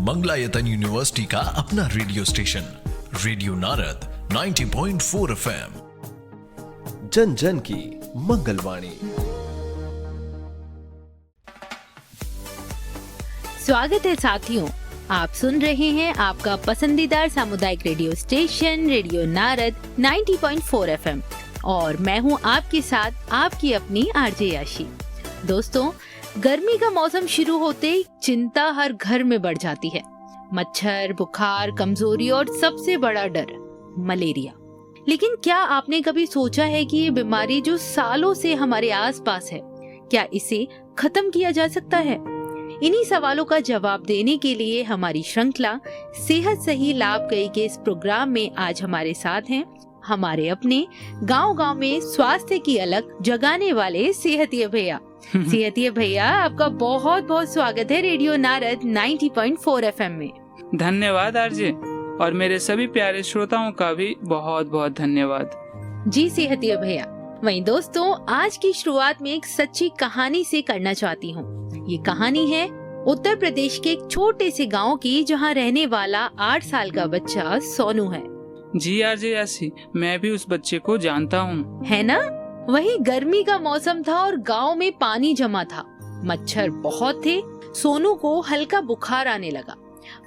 Mangalayatan university का अपना radio station radio Narad 90.4 FM, जन जन की मंगलवाणी। स्वागत है साथियों, आप सुन रहे हैं आपका पसंदीदा सामुदायिक radio station radio Narad 90.4 FM और मैं हूं आपके साथ आपकी अपनी आरजे याशी। दोस्तों, गर्मी का मौसम शुरू होते ही चिंता हर घर में बढ़ जाती है। मच्छर, बुखार, कमजोरी और सबसे बड़ा डर मलेरिया। लेकिन क्या आपने कभी सोचा है कि ये बीमारी जो सालों से हमारे आसपास है, क्या इसे खत्म किया जा सकता है? इन्हीं सवालों का जवाब देने के लिए हमारी श्रृंखला सेहत सही लाभकारी के इस प्रोग्राम में आज हमारे साथ हैं हमारे अपने गांव-गांव में स्वास्थ्य की अलग जगाने वाले सेहतिये भैया। सेहतिये भैया, आपका बहुत बहुत स्वागत है रेडियो नारद 90.4 FM में। धन्यवाद आरजे, और मेरे सभी प्यारे श्रोताओं का भी बहुत बहुत धन्यवाद। जी सेहतिये भैया। वहीं दोस्तों, आज की शुरुआत में एक सच्ची कहानी से करना चाहती हूँ। ये कहानी है उत्तर प्रदेश के एक छोटे से गांव की, जहां रहने वाला 8 साल का बच्चा सोनू है। जी आरजे यासी, मैं भी उस बच्चे को जानता हूँ। है ना? वही गर्मी का मौसम था और गांव में पानी जमा था। मच्छर बहुत थे। सोनू को हल्का बुखार आने लगा।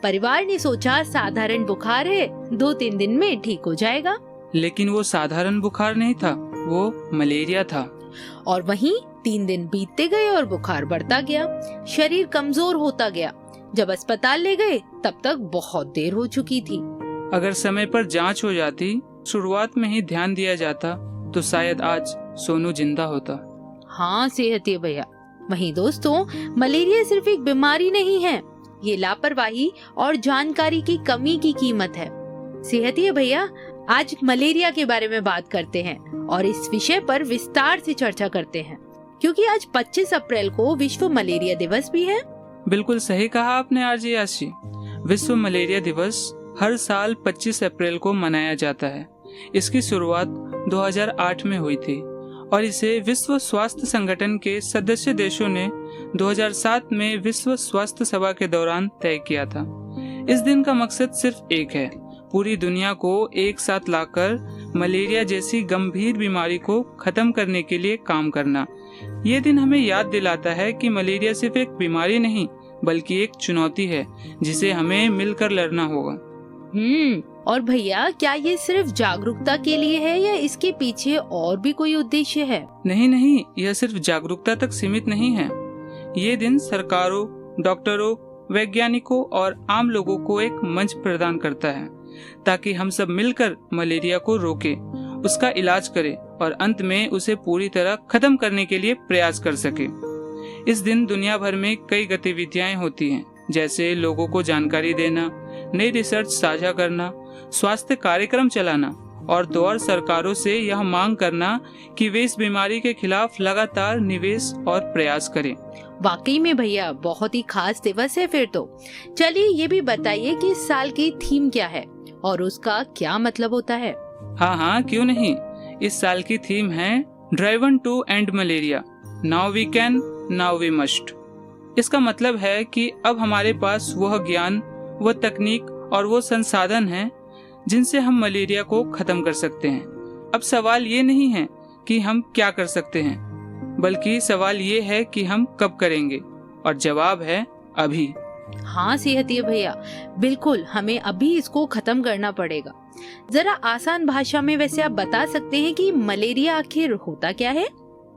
परिवार ने सोचा साधारण बुखार है, 2-3 दिन में ठीक हो जाएगा। लेकिन वो साधारण बुखार नहीं था, वो मलेरिया था। और वहीं 3 दिन बीतते गए और बुखार बढ़ता गया। शरीर कमजोर होता गया। जब अस्पताल ले गए तब तक बहुत देर हो चुकी थी। अगर समय पर जांच हो जाती, शुरुआत में ही ध्यान दिया जाता, तो शायद आज सोनू जिंदा होता। हाँ सेहतिये भैया। वहीं दोस्तों, मलेरिया सिर्फ एक बीमारी नहीं है, ये लापरवाही और जानकारी की कमी की कीमत है। सेहतिये भैया, आज मलेरिया के बारे में बात करते हैं और इस विषय पर विस्तार से चर्चा करते हैं, क्योंकि आज 25 अप्रैल को विश्व मलेरिया दिवस भी है। बिल्कुल सही कहा आपने आरजे यासी। विश्व मलेरिया दिवस हर साल 25 अप्रैल को मनाया जाता है। इसकी शुरुआत 2008 में हुई थी और इसे विश्व स्वास्थ्य संगठन के सदस्य देशों ने 2007 में विश्व स्वास्थ्य सभा के दौरान तय किया था। इस दिन का मकसद सिर्फ एक है, पूरी दुनिया को एक साथ लाकर मलेरिया जैसी गंभीर बीमारी को खत्म करने के लिए काम करना। ये दिन हमें याद दिलाता है कि मलेरिया सिर्फ एक बीमारी नहीं, बल्कि एक चुनौती है जिसे हमें मिलकर लड़ना होगा। और भैया, क्या ये सिर्फ जागरूकता के लिए है या इसके पीछे और भी कोई उद्देश्य है? नहीं, यह सिर्फ जागरूकता तक सीमित नहीं है। ये दिन सरकारों, डॉक्टरों, वैज्ञानिकों और आम लोगों को एक मंच प्रदान करता है, ताकि हम सब मिलकर मलेरिया को रोकें, उसका इलाज करें और अंत में उसे पूरी तरह खत्म करने के लिए प्रयास कर सके। इस दिन दुनिया भर में कई गतिविधियां होती हैं, जैसे लोगों को जानकारी देना, नई रिसर्च साझा करना, स्वास्थ्य कार्यक्रम चलाना और तो और सरकारों से यह मांग करना कि वे इस बीमारी के खिलाफ लगातार निवेश और प्रयास करें। वाकई में भैया, बहुत ही खास दिवस है फिर तो। चलिए ये भी बताइए कि इस साल की थीम क्या है और उसका क्या मतलब होता है? हाँ, क्यों नहीं। इस साल की थीम है driven to end malaria, now we can, now we must. इसका मतलब है कि अब हमारे पास वह ज्ञान, वह तकनीक और वो संसाधन हैं जिनसे हम मलेरिया को खत्म कर सकते हैं। अब सवाल ये नहीं है कि हम क्या कर सकते हैं, बल्कि सवाल ये है कि हम कब करेंगे, और जवाब है अभी। हाँ सेहतिये भैया, बिल्कुल हमें अभी इसको खत्म करना पड़ेगा। जरा आसान भाषा में वैसे आप बता सकते हैं कि मलेरिया आखिर होता क्या है?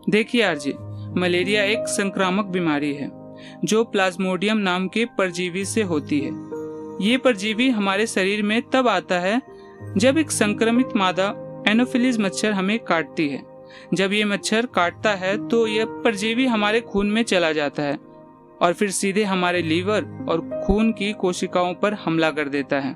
देखिए आरजी, मलेरिया एक संक्रामक बीमारी है जो प्लाज्मोडियम नाम के परजीवी से होती है। ये परजीवी हमारे शरीर में तब आता है जब एक संक्रमित मादा एनोफिलीज मच्छर हमें काटती है। जब ये मच्छर काटता है तो यह परजीवी हमारे खून में चला जाता है और फिर सीधे हमारे लीवर और खून की कोशिकाओं पर हमला कर देता है।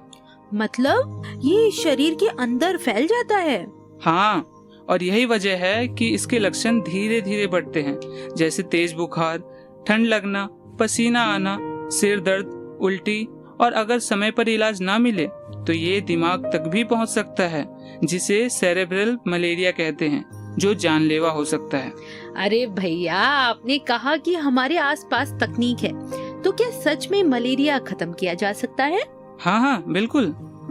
मतलब ये शरीर के अंदर फैल जाता है? हाँ, और यही वजह है कि इसके लक्षण धीरे धीरे बढ़ते हैं, जैसे तेज बुखार, ठंड लगना, पसीना आना, सिर दर्द, उल्टी, और अगर समय पर इलाज ना मिले तो ये दिमाग तक भी पहुंच सकता है, जिसे सेरेब्रल मलेरिया कहते हैं, जो जानलेवा हो सकता है। अरे भैया, आपने कहा कि हमारे आसपास तकनीक है, तो क्या सच में मलेरिया खत्म किया जा सकता है? हाँ, बिल्कुल।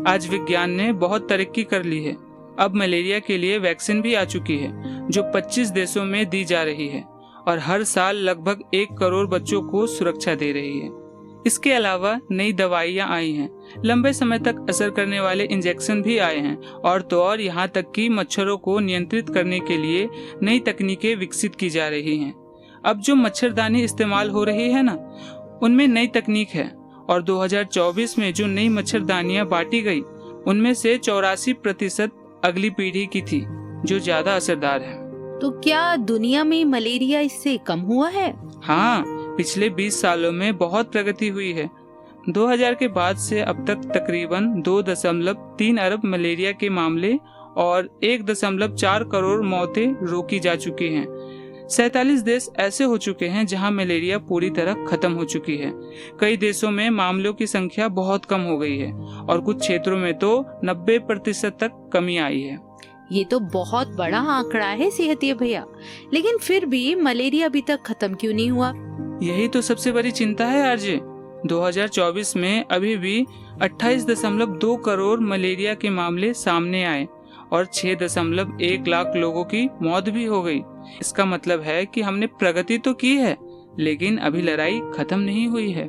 आज विज्ञान ने बहुत तरक्की कर ली है। अब मलेरिया के लिए वैक्सीन भी आ चुकी है जो 25 देशों में दी जा रही है और हर साल लगभग 1 करोड़ बच्चों को सुरक्षा दे रही है। इसके अलावा नई दवाइयाँ आई हैं, लंबे समय तक असर करने वाले इंजेक्शन भी आए हैं और तो और यहाँ तक कि मच्छरों को नियंत्रित करने के लिए नई तकनीकें विकसित की जा रही हैं। अब जो मच्छरदानी इस्तेमाल हो रही है ना, उनमें नई तकनीक है और 2024 में जो नई मच्छरदानियां बांटी गई उनमें से 84% अगली पीढ़ी की थी जो ज्यादा असरदार है। तो क्या दुनिया में मलेरिया इससे कम हुआ है? हाँ, पिछले 20 सालों में बहुत प्रगति हुई है। 2000 के बाद से अब तक तकरीबन 2.3 अरब मलेरिया के मामले और 1.4 करोड़ मौतें रोकी जा चुकी हैं। 47 देश ऐसे हो चुके हैं जहां मलेरिया पूरी तरह खत्म हो चुकी है। कई देशों में मामलों की संख्या बहुत कम हो गई है और कुछ क्षेत्रों में तो 90% तक कमी आई है। ये तो बहुत बड़ा आंकड़ा है सेहतिया भैया, लेकिन फिर भी मलेरिया अभी तक खत्म क्यों नहीं हुआ? यही तो सबसे बड़ी चिंता है आरजे। 2024 में अभी भी 28.2 करोड़ मलेरिया के मामले सामने आए और 6.1 लाख लोगों की मौत भी हो गई। इसका मतलब है कि हमने प्रगति तो की है, लेकिन अभी लड़ाई खत्म नहीं हुई है।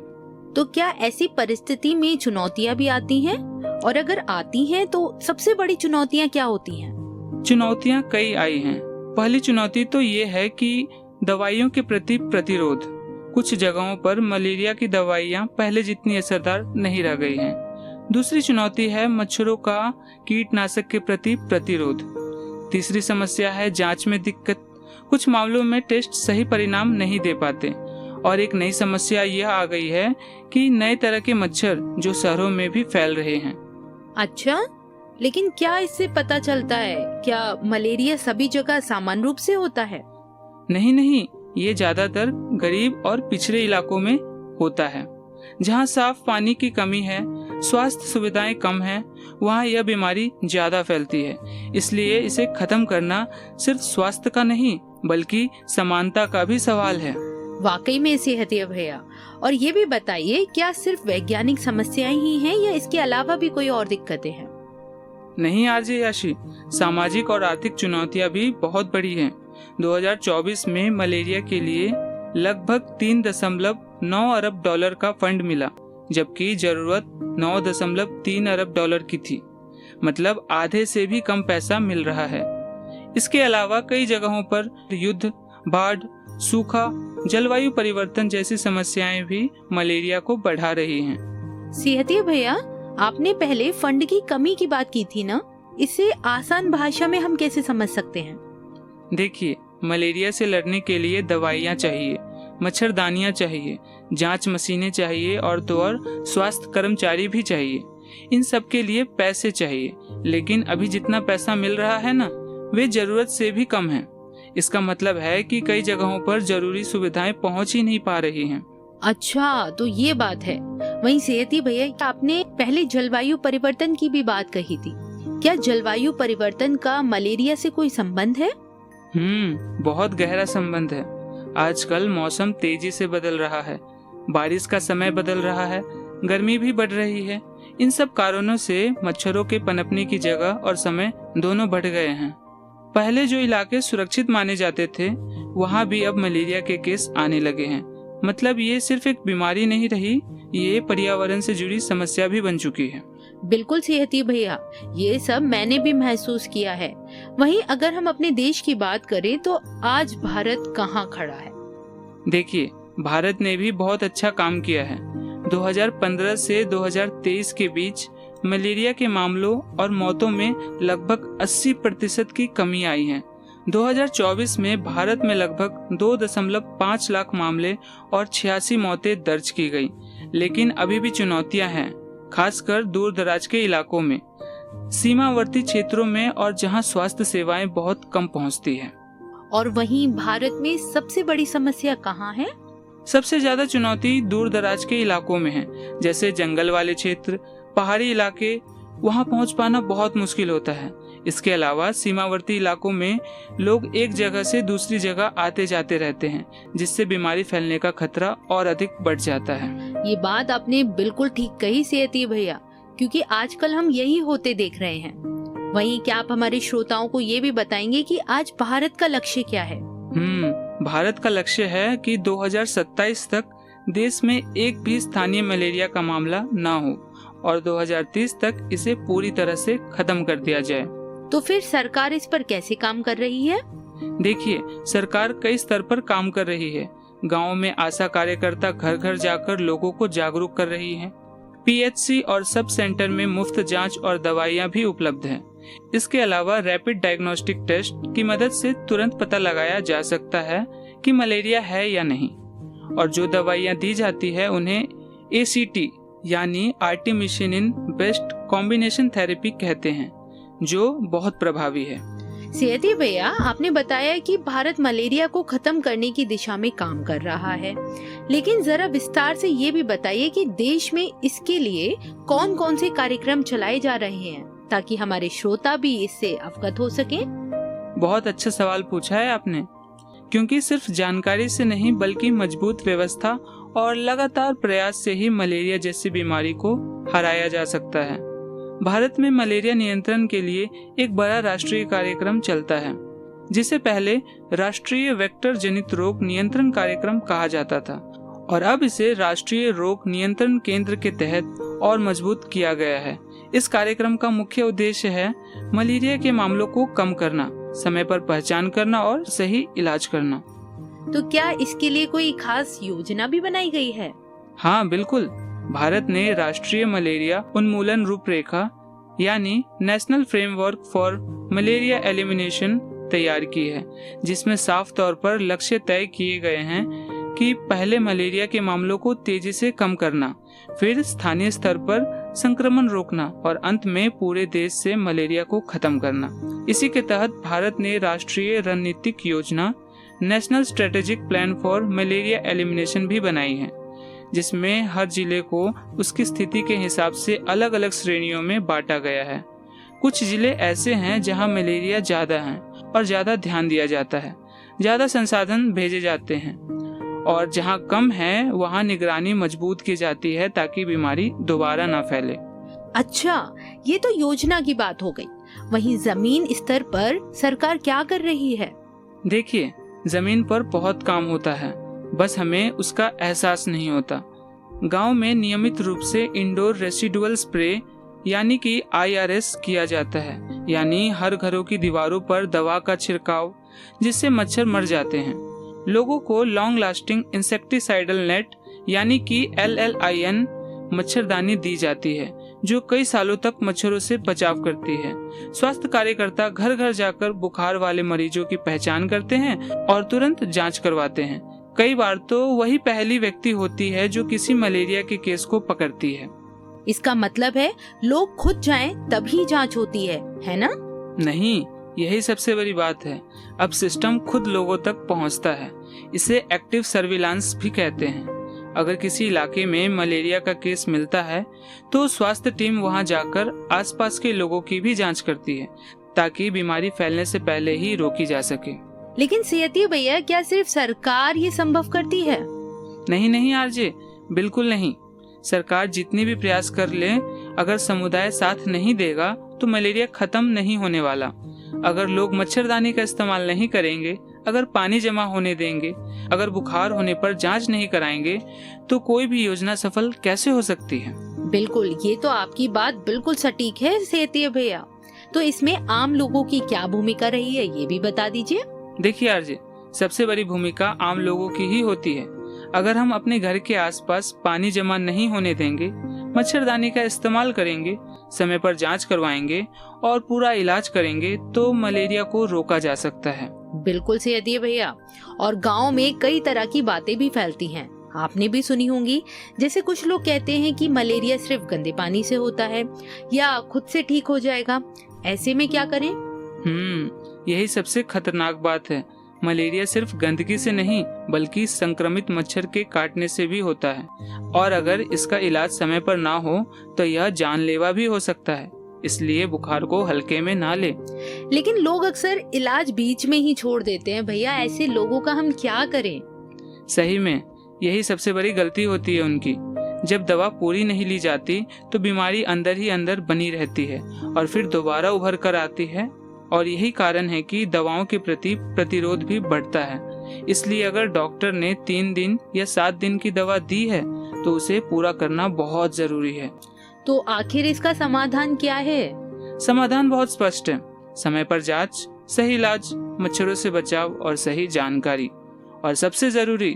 तो क्या ऐसी परिस्थिति में चुनौतियां भी आती हैं? और अगर आती हैं तो सबसे बड़ी चुनौतियां क्या होती हैं? चुनौतियां कई आई हैं। पहली चुनौती तो ये है कि दवाइयों के प्रति प्रतिरोध। कुछ जगहों पर मलेरिया की दवाइयां पहले जितनी असरदार नहीं रह गई हैं। दूसरी चुनौती है मच्छरों का कीटनाशक के प्रति प्रतिरोध। तीसरी समस्या है जांच में दिक्कत। कुछ मामलों में टेस्ट सही परिणाम नहीं दे पाते। और एक नई समस्या यह आ गई है कि नए तरह के मच्छर जो शहरों में भी फैल रहे हैं। अच्छा, लेकिन क्या इससे पता चलता है क्या मलेरिया सभी जगह समान रूप से होता है? नहीं, ये ज्यादातर गरीब और पिछड़े इलाकों में होता है। जहाँ साफ पानी की कमी है, स्वास्थ्य सुविधाएं कम हैं, वहाँ यह बीमारी ज्यादा फैलती है। इसलिए इसे खत्म करना सिर्फ स्वास्थ्य का नहीं बल्कि समानता का भी सवाल है। वाकई में सेहतिया भैया। और ये भी बताइए, क्या सिर्फ वैज्ञानिक समस्याएं ही हैं या इसके अलावा भी कोई और दिक्कतें हैं? नहीं आरजे याशी, सामाजिक और आर्थिक चुनौतियां भी बहुत बड़ी हैं। 2024 में मलेरिया के लिए लगभग 3.9 अरब डॉलर का फंड मिला, जबकि जरूरत 9.3 अरब डॉलर की थी। मतलब आधे से भी कम पैसा मिल रहा है। इसके अलावा कई जगहों पर युद्ध, बाढ़, सूखा, जलवायु परिवर्तन जैसी समस्याएं भी मलेरिया को बढ़ा रही हैं। सेहतिया भैया, आपने पहले फंड की कमी की बात की थी ना, इसे आसान भाषा में हम कैसे समझ सकते हैं? देखिए, मलेरिया से लड़ने के लिए दवाइयाँ चाहिए, मच्छरदानियाँ चाहिए, जांच मशीनें चाहिए और तो और स्वास्थ्य कर्मचारी भी चाहिए। इन सब के लिए पैसे चाहिए, लेकिन अभी जितना पैसा मिल रहा है ना, वे जरूरत से भी कम है। इसका मतलब है कि कई जगहों पर जरूरी सुविधाएं पहुंच ही नहीं पा रही हैं। अच्छा, तो ये बात है। वहीं सेहती भैया, आपने पहले जलवायु परिवर्तन की भी बात कही थी। क्या जलवायु परिवर्तन का मलेरिया से कोई संबंध है? बहुत गहरा संबंध है। आजकल मौसम तेजी से बदल रहा है, बारिश का समय बदल रहा है, गर्मी भी बढ़ रही है। इन सब कारणों से मच्छरों के पनपने की जगह और समय दोनों बढ़ गए हैं। पहले जो इलाके सुरक्षित माने जाते थे, वहाँ भी अब मलेरिया के केस आने लगे हैं। मतलब ये सिर्फ एक बीमारी नहीं रही, ये पर्यावरण से जुड़ी समस्या भी बन चुकी है। बिल्कुल सेहती भैया, ये सब मैंने भी महसूस किया है। वहीं अगर हम अपने देश की बात करें तो आज भारत कहाँ खड़ा है? देखिए, भारत ने भी बहुत अच्छा काम किया है। 2015 से 2023 के बीच मलेरिया के मामलों और मौतों में लगभग 80% की कमी आई है। 2024 में भारत में लगभग 2.5 लाख मामले और 86 मौतें दर्ज की गई। लेकिन अभी भी चुनौतियां हैं, खासकर दूर दराज के इलाकों में, सीमावर्ती क्षेत्रों में और जहां स्वास्थ्य सेवाएं बहुत कम पहुंचती हैं। और वहीं भारत में सबसे बड़ी समस्या कहाँ है? सबसे ज्यादा चुनौती दूर दराज के इलाकों में है, जैसे जंगल वाले क्षेत्र, पहाड़ी इलाके। वहां पहुंच पाना बहुत मुश्किल होता है। इसके अलावा सीमावर्ती इलाकों में लोग एक जगह से दूसरी जगह आते जाते रहते हैं, जिससे बीमारी फैलने का खतरा और अधिक बढ़ जाता है। ये बात आपने बिल्कुल ठीक कही सेहती भैया, क्योंकि आजकल हम यही होते देख रहे हैं। वहीं क्या आप हमारे श्रोताओं को ये भी बताएंगे कि आज भारत का लक्ष्य क्या है? भारत का लक्ष्य है कि 2027 तक देश में एक भी स्थानीय मलेरिया का मामला न हो और 2030 तक इसे पूरी तरह से खत्म कर दिया जाए। तो फिर सरकार इस पर कैसे काम कर रही है? देखिए, सरकार कई स्तर पर काम कर रही है। गाँव में आशा कार्यकर्ता घर घर जाकर लोगों को जागरूक कर रही है। पीएचसी और सब सेंटर में मुफ्त जांच और दवाइयां भी उपलब्ध हैं। इसके अलावा रैपिड डायग्नोस्टिक टेस्ट की मदद से तुरंत पता लगाया जा सकता है कि मलेरिया है या नहीं, और जो दवाइयां दी जाती है उन्हें ACT यानी आर्टिमिसिनिन बेस्ड कॉम्बिनेशन थेरेपी कहते हैं, जो बहुत प्रभावी है। सेहती भैया, आपने बताया कि भारत मलेरिया को खत्म करने की दिशा में काम कर रहा है, लेकिन जरा विस्तार से ये भी बताइए कि देश में इसके लिए कौन कौन से कार्यक्रम चलाए जा रहे हैं, ताकि हमारे श्रोता भी इससे अवगत हो सके। बहुत अच्छा सवाल पूछा है आपने, क्योंकि सिर्फ जानकारी से नहीं बल्कि मजबूत व्यवस्था और लगातार प्रयास से ही मलेरिया जैसी बीमारी को हराया जा सकता है। भारत में मलेरिया नियंत्रण के लिए एक बड़ा राष्ट्रीय कार्यक्रम चलता है, जिसे पहले राष्ट्रीय वेक्टर जनित रोग नियंत्रण कार्यक्रम कहा जाता था, और अब इसे राष्ट्रीय रोग नियंत्रण केंद्र के तहत और मजबूत किया गया है। इस कार्यक्रम का मुख्य उद्देश्य है मलेरिया के मामलों को कम करना, समय पर पहचान करना और सही इलाज करना। तो क्या इसके लिए कोई खास योजना भी बनाई गई है? हाँ बिल्कुल, भारत ने राष्ट्रीय मलेरिया उन्मूलन रूपरेखा यानी national framework for malaria elimination तैयार की है, जिसमें साफ तौर पर लक्ष्य तय किए गए हैं कि पहले मलेरिया के मामलों को तेजी से कम करना, फिर स्थानीय स्तर पर संक्रमण रोकना और अंत में पूरे देश से मलेरिया को खत्म करना। इसी के तहत भारत ने राष्ट्रीय रणनीतिक योजना national strategic plan for malaria elimination भी बनाई है, जिसमें हर जिले को उसकी स्थिति के हिसाब से अलग अलग श्रेणियों में बांटा गया है। कुछ जिले ऐसे हैं जहां मलेरिया ज्यादा है और ज्यादा ध्यान दिया जाता है, ज्यादा संसाधन भेजे जाते हैं, और जहां कम है वहां निगरानी मजबूत की जाती है ताकि बीमारी दोबारा न फैले। अच्छा, ये तो योजना की बात हो गई। वहीं जमीन स्तर पर सरकार क्या कर रही है? देखिए, जमीन पर बहुत काम होता है, बस हमें उसका एहसास नहीं होता। गांव में नियमित रूप से इंडोर रेसिडुअल स्प्रे यानी कि IRS किया जाता है, यानी हर घरों की दीवारों पर दवा का छिड़काव, जिससे मच्छर मर जाते हैं। लोगों को लॉन्ग लास्टिंग इंसेक्टिसाइडल नेट यानी कि LLIN मच्छरदानी दी जाती है, जो कई सालों तक मच्छरों से बचाव करती है। स्वास्थ्य कार्यकर्ता घर घर जाकर बुखार वाले मरीजों की पहचान करते हैं और तुरंत जांच करवाते हैं। कई बार तो वही पहली व्यक्ति होती है जो किसी मलेरिया के केस को पकड़ती है। इसका मतलब है लोग खुद जाएं तभी जांच होती है ना? नहीं, यही सबसे बड़ी बात है। अब सिस्टम खुद लोगों तक पहुंचता है। इसे एक्टिव सर्विलांस भी कहते हैं। अगर किसी इलाके में मलेरिया का केस मिलता है तो स्वास्थ्य टीम वहां जाकर आसपास के लोगों की भी जांच करती है, ताकि बीमारी फैलने से पहले ही रोकी जा सके। लेकिन सेहती भैया, क्या सिर्फ सरकार ये संभव करती है? नहीं आरजे, बिल्कुल नहीं। सरकार जितनी भी प्रयास कर ले, अगर समुदाय साथ नहीं देगा तो मलेरिया खत्म नहीं होने वाला। अगर लोग मच्छरदानी का इस्तेमाल नहीं करेंगे, अगर पानी जमा होने देंगे, अगर बुखार होने पर जांच नहीं कराएंगे, तो कोई भी योजना सफल कैसे हो सकती है? बिल्कुल, ये तो आपकी बात बिल्कुल सटीक है सेहती भैया। तो इसमें आम लोगों की क्या भूमिका रही है, ये भी बता दीजिए। देखिए आरजे, सबसे बड़ी भूमिका आम लोगों की ही होती है। अगर हम अपने घर के आसपास पानी जमा नहीं होने देंगे, मच्छरदानी का इस्तेमाल करेंगे, समय पर जांच करवाएंगे और पूरा इलाज करेंगे, तो मलेरिया को रोका जा सकता है। बिल्कुल सेहती भैया। और गांव में कई तरह की बातें भी फैलती हैं, आपने भी सुनी होंगी। जैसे कुछ लोग कहते हैं कि मलेरिया सिर्फ गंदे पानी से होता है या खुद से ठीक हो जाएगा। ऐसे में क्या करें? यही सबसे खतरनाक बात है। मलेरिया सिर्फ गंदगी से नहीं बल्कि संक्रमित मच्छर के काटने से भी होता है, और अगर इसका इलाज समय पर ना हो तो यह जानलेवा भी हो सकता है। इसलिए बुखार को हल्के में ना ले। लेकिन लोग अक्सर इलाज बीच में ही छोड़ देते हैं भैया, ऐसे लोगों का हम क्या करें? सही में यही सबसे बड़ी गलती होती है उनकी। जब दवा पूरी नहीं ली जाती तो बीमारी अंदर ही अंदर बनी रहती है और फिर दोबारा उभर कर आती है, और यही कारण है कि दवाओं के प्रति प्रतिरोध भी बढ़ता है। इसलिए अगर डॉक्टर ने 3 दिन या 7 दिन की दवा दी है तो उसे पूरा करना बहुत जरूरी है। तो आखिर इसका समाधान क्या है? समाधान बहुत स्पष्ट है। समय पर जांच, सही इलाज, मच्छरों से बचाव और सही जानकारी, और सबसे जरूरी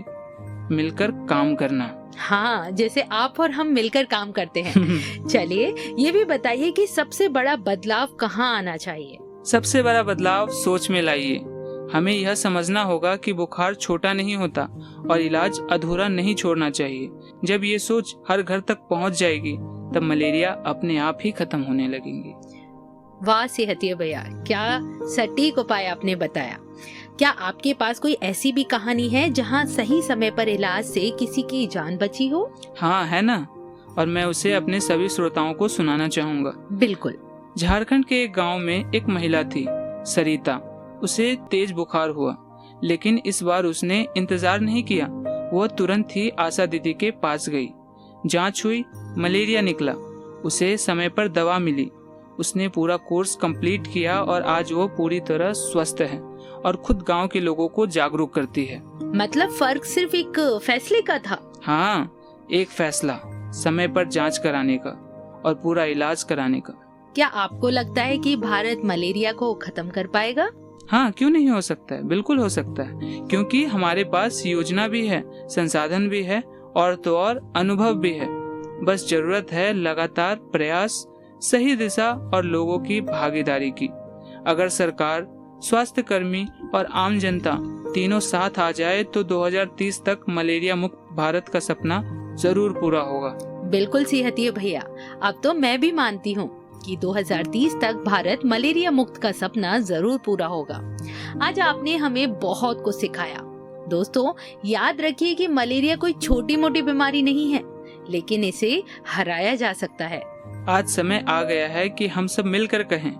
मिलकर काम करना। हाँ, जैसे आप और हम मिलकर काम करते हैं। चलिए ये भी बताइए कि सबसे बड़ा बदलाव कहाँ आना चाहिए? सबसे बड़ा बदलाव सोच में लाइए। हमें यह समझना होगा कि बुखार छोटा नहीं होता और इलाज अधूरा नहीं छोड़ना चाहिए। जब ये सोच हर घर तक पहुंच जाएगी तब मलेरिया अपने आप ही खत्म होने लगेंगी। वाह सेहतिया भैया, क्या सटीक उपाय आपने बताया। क्या आपके पास कोई ऐसी भी कहानी है जहां सही समय पर इलाज से किसी की जान बची हो? हाँ है ना, और मैं उसे अपने सभी श्रोताओं को सुनाना चाहूँगा। बिल्कुल। झारखंड के एक गांव में एक महिला थी, सरिता। उसे तेज बुखार हुआ, लेकिन इस बार उसने इंतजार नहीं किया। वह तुरंत ही आशा दीदी के पास गई। जांच हुई, मलेरिया निकला। उसे समय पर दवा मिली। उसने पूरा कोर्स कंप्लीट किया और आज वो पूरी तरह स्वस्थ है और खुद गांव के लोगों को जागरूक करती है। मतलब फर्क सिर्फ एक फैसले का था? हाँ, एक फैसला, समय पर जांच कराने का और पूरा इलाज कराने का। क्या आपको लगता है कि भारत मलेरिया को खत्म कर पाएगा? हाँ, क्यों नहीं हो सकता है, बिल्कुल हो सकता है, क्योंकि हमारे पास योजना भी है, संसाधन भी है और तो और अनुभव भी है। बस जरूरत है लगातार प्रयास, सही दिशा और लोगों की भागीदारी की। अगर सरकार, स्वास्थ्य कर्मी और आम जनता तीनों साथ आ जाए तो 2030 तक मलेरिया मुक्त भारत का सपना जरूर पूरा होगा। बिल्कुल सेहतिया भैया, अब तो मैं भी मानती हूँ कि 2030 तक भारत मलेरिया मुक्त का सपना जरूर पूरा होगा। आज आपने हमें बहुत कुछ सिखाया। दोस्तों, याद रखिए कि मलेरिया कोई छोटी मोटी बीमारी नहीं है, लेकिन इसे हराया जा सकता है। आज समय आ गया है कि हम सब मिलकर कहें,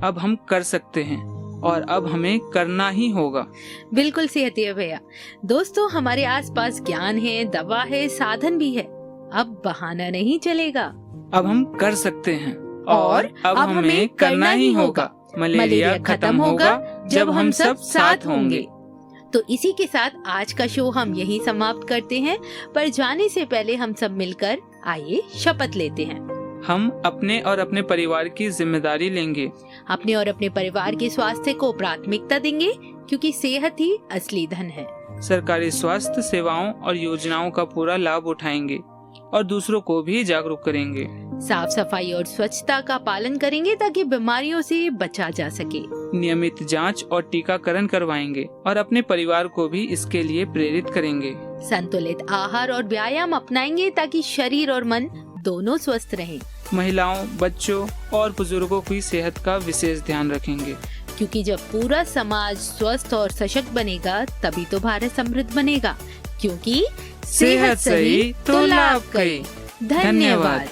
अब हम कर सकते हैं और अब हमें करना ही होगा। बिल्कुल सेहतिया भैया। दोस्तों, हमारे आसपास ज्ञान है, दवा है, साधन भी है। अब बहाना नहीं चलेगा। अब हम कर सकते हैं और अब हमें करना ही होगा। मलेरिया खत्म होगा जब हम सब साथ होंगे। तो इसी के साथ आज का शो हम यही समाप्त करते हैं, पर जाने से पहले हम सब मिलकर आइए शपथ लेते हैं। हम अपने और अपने परिवार की जिम्मेदारी लेंगे। अपने और अपने परिवार के स्वास्थ्य को प्राथमिकता देंगे, क्योंकि सेहत ही असली धन है। सरकारी स्वास्थ्य सेवाओं और योजनाओं का पूरा लाभ उठाएंगे और दूसरों को भी जागरूक करेंगे। साफ सफाई और स्वच्छता का पालन करेंगे ताकि बीमारियों से बचा जा सके। नियमित जांच और टीकाकरण करवाएंगे और अपने परिवार को भी इसके लिए प्रेरित करेंगे। संतुलित आहार और व्यायाम अपनाएंगे ताकि शरीर और मन दोनों स्वस्थ रहें। महिलाओं, बच्चों और बुजुर्गों की सेहत का विशेष ध्यान रखेंगे, क्योंकि जब पूरा समाज स्वस्थ और सशक्त बनेगा तभी तो भारत समृद्ध बनेगा। क्योंकि सेहत सही तो लाभ कई। धन्यवाद।